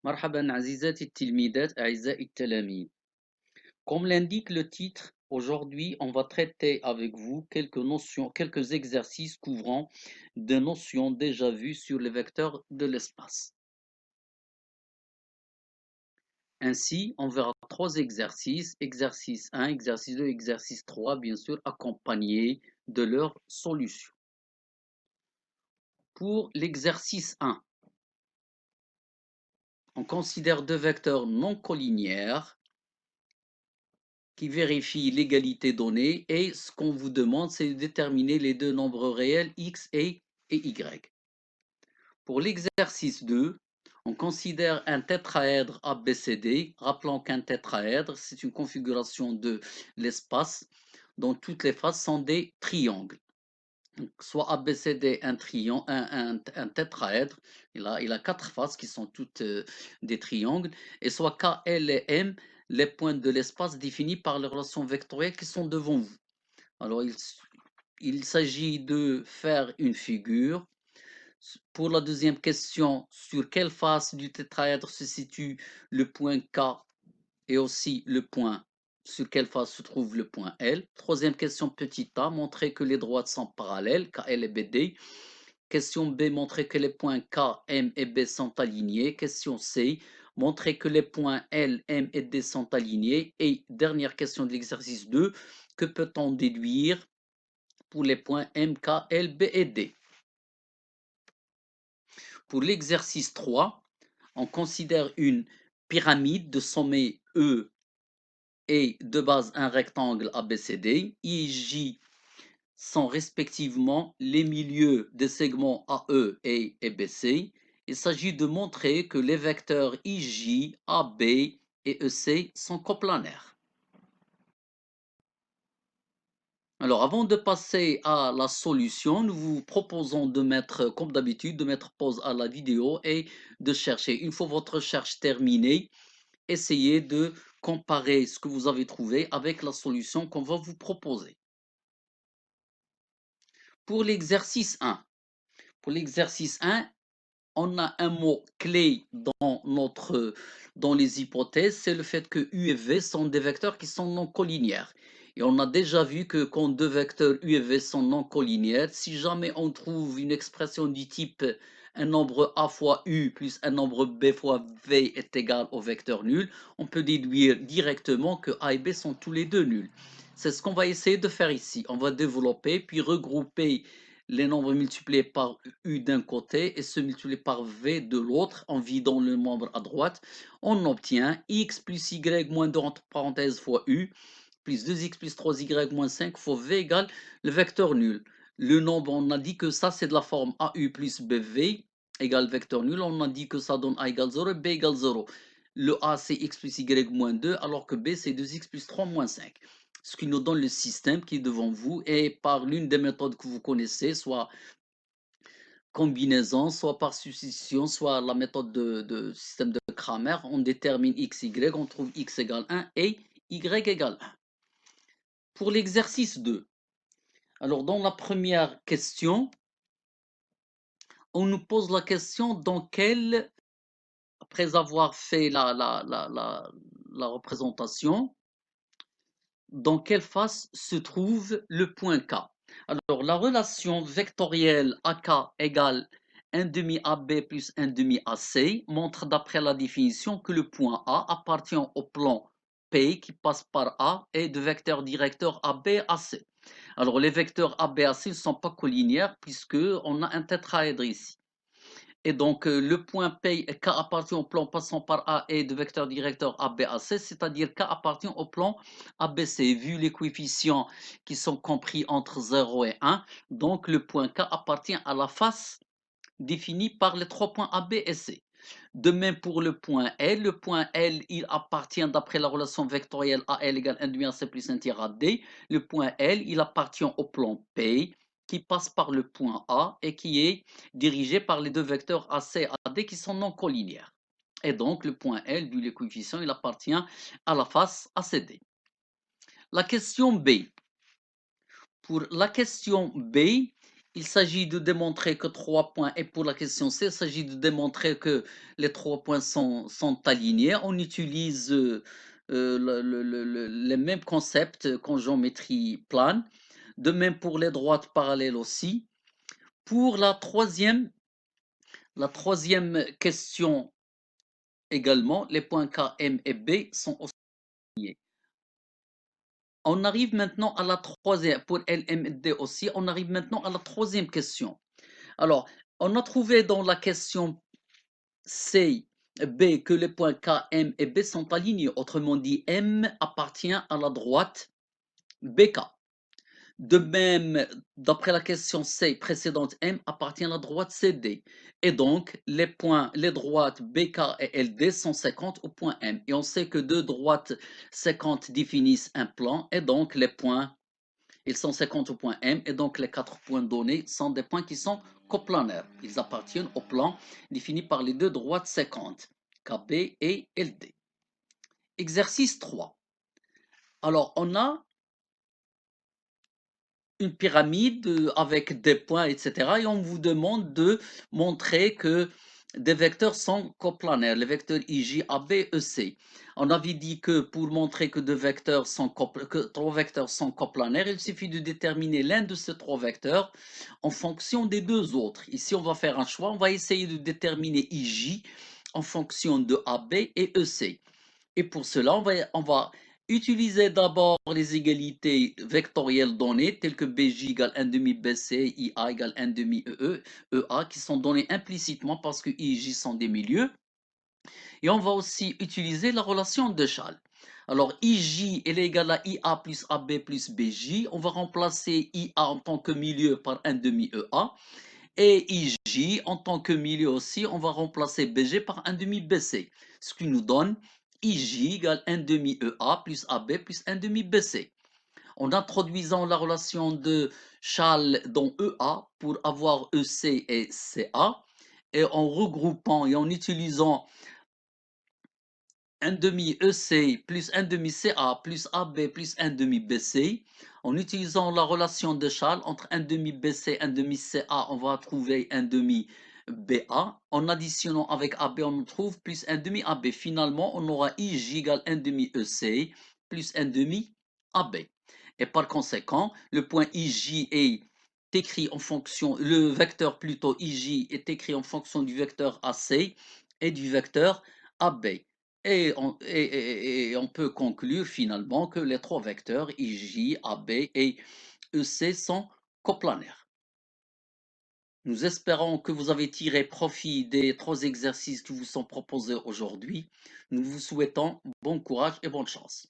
مرحبا عزيزاتي التلميذات أعزائي التلاميذ. Comme l'indique le titre, aujourd'hui on va traiter avec vous quelques notions, quelques exercices couvrant des notions déjà vues sur les vecteurs de l'espace. Ainsi, on verra trois exercices, exercice 1, exercice 2, exercice 3, bien sûr, accompagnés de leurs solutions. Pour l'exercice 1, on considère deux vecteurs non collinéaires qui vérifie l'égalité donnée et ce qu'on vous demande, c'est de déterminer les deux nombres réels x et y. Pour l'exercice 2, on considère un tétraèdre ABCD, rappelons qu'un tétraèdre, c'est une configuration de l'espace dont toutes les faces sont des triangles. Donc, soit ABCD, un tétraèdre, il a quatre faces qui sont toutes des triangles, et soit K, L et M, les points de l'espace définis par les relations vectorielles qui sont devant vous. Alors, il s'agit de faire une figure. Pour la deuxième question, sur quelle face du tétraèdre se situe le point K et aussi le point, sur quelle face se trouve le point L. Troisième question, petit a, montrer que les droites sont parallèles, KL et BD. Question B, montrer que les points K, M et B sont alignés. Question C, montrer que les points L, M et D sont alignés. Et dernière question de l'exercice 2, que peut-on déduire pour les points M, K, L, B et D? Pour l'exercice 3, on considère une pyramide de sommet E et de base un rectangle ABCD. I et J sont respectivement les milieux des segments AE et BC. Il s'agit de montrer que les vecteurs IJ, AB et EC sont coplanaires. Alors, avant de passer à la solution, nous vous proposons de mettre, comme d'habitude, de mettre pause à la vidéo et de chercher. Une fois votre recherche terminée, essayez de comparer ce que vous avez trouvé avec la solution qu'on va vous proposer. Pour l'exercice 1, on a un mot clé dans les hypothèses, c'est le fait que U et V sont des vecteurs qui sont non collinéaires. Et on a déjà vu que quand deux vecteurs U et V sont non collinéaires, si jamais on trouve une expression du type un nombre A fois U plus un nombre B fois V est égal au vecteur nul, on peut déduire directement que A et B sont tous les deux nuls. C'est ce qu'on va essayer de faire ici. On va développer puis regrouper les nombres multipliés par U d'un côté et ceux multipliés par V de l'autre en vidant le nombre à droite, on obtient x plus y moins 2 entre parenthèses fois U plus 2x plus 3y moins 5 fois V égale le vecteur nul. Le nombre, on a dit que ça c'est de la forme AU plus BV égale vecteur nul, on a dit que ça donne A égale 0 et B égale 0. Le A c'est x plus y moins 2 alors que B c'est 2x plus 3 moins 5. Ce qui nous donne le système qui est devant vous et par l'une des méthodes que vous connaissez, soit combinaison, soit par substitution, soit la méthode de système de Cramer, on détermine x, y, on trouve x égale 1 et y égale 1. Pour l'exercice 2, alors dans la première question, on nous pose la question dans quelle, après avoir fait la représentation, dans quelle face se trouve le point K. Alors, la relation vectorielle AK égale 1 demi AB plus 1 demi AC montre d'après la définition que le point A appartient au plan P qui passe par A et de vecteur directeur AB AC. Alors, les vecteurs AB AC ne sont pas collinéaires puisque on a un tétraèdre ici. Et donc, le point P, K appartient au plan passant par A et de vecteur directeur ABAC, c'est-à-dire K appartient au plan ABC, vu les coefficients qui sont compris entre 0 et 1. Donc, le point K appartient à la face définie par les trois points AB et C. De même pour le point L, il appartient d'après la relation vectorielle AL égale 1 demi AC plus 1 tiers AD. Le point L, il appartient au plan P qui passe par le point A et qui est dirigé par les deux vecteurs AC et AD qui sont non collinéaires. Et donc le point L, vu les coefficients, il appartient à la face ACD. La question B. Pour la question B, il s'agit de démontrer que 3 points, et pour la question C, il s'agit de démontrer que les 3 points sont alignés. On utilise les mêmes concepts qu'en géométrie plane. De même pour les droites parallèles aussi. Pour la troisième question également, les points K, M et B sont aussi liés. On arrive maintenant à la troisième, pour L, M et D aussi, on arrive maintenant à la troisième question. Alors, on a trouvé dans la question C, B, que les points K, M et B sont alignés. Autrement dit, M appartient à la droite BK. De même, d'après la question C précédente, M appartient à la droite CD. Et donc, les droites BK et LD sont 50 au point M. Et on sait que deux droites 50 définissent un plan, et donc les points, ils sont 50 au point M, et donc les 4 points donnés sont des points qui sont coplanaires. Ils appartiennent au plan défini par les deux droites 50, KB et LD. Exercice 3. Alors, on a une pyramide avec des points, etc. Et on vous demande de montrer que des vecteurs sont coplanaires, les vecteurs IJ, AB, EC. On avait dit que pour montrer que trois vecteurs sont coplanaires, il suffit de déterminer l'un de ces trois vecteurs en fonction des deux autres. Ici, on va faire un choix. On va essayer de déterminer IJ en fonction de AB et EC. Et pour cela, on va utiliser d'abord les égalités vectorielles données, telles que BJ égale 1 demi BC, IA égale 1 demi EA, qui sont données implicitement parce que I et J sont des milieux. Et on va aussi utiliser la relation de Schall. Alors, IJ est égal à IA plus AB plus BJ. On va remplacer IA en tant que milieu par 1 demi EA. Et IJ, en tant que milieu aussi, on va remplacer BG par 1 demi BC. Ce qui nous donne IJ égale 1 demi EA plus AB plus 1 demi BC. En introduisant la relation de Schall dans EA pour avoir EC et CA, et en regroupant et en utilisant 1 demi EC plus 1 demi CA plus AB plus 1 demi BC, en utilisant la relation de Schall entre 1 demi BC et 1 demi CA, on va trouver 1 demi BA. En additionnant avec AB, on trouve plus 1 demi AB. Finalement, on aura IJ égale 1 demi EC plus 1 demi AB. Et par conséquent, le point IJ est écrit en fonction, le vecteur plutôt IJ est écrit en fonction du vecteur AC et du vecteur AB. Et on peut conclure finalement que les trois vecteurs IJ, AB et EC sont coplanaires. Nous espérons que vous avez tiré profit des trois exercices qui vous sont proposés aujourd'hui. Nous vous souhaitons bon courage et bonne chance.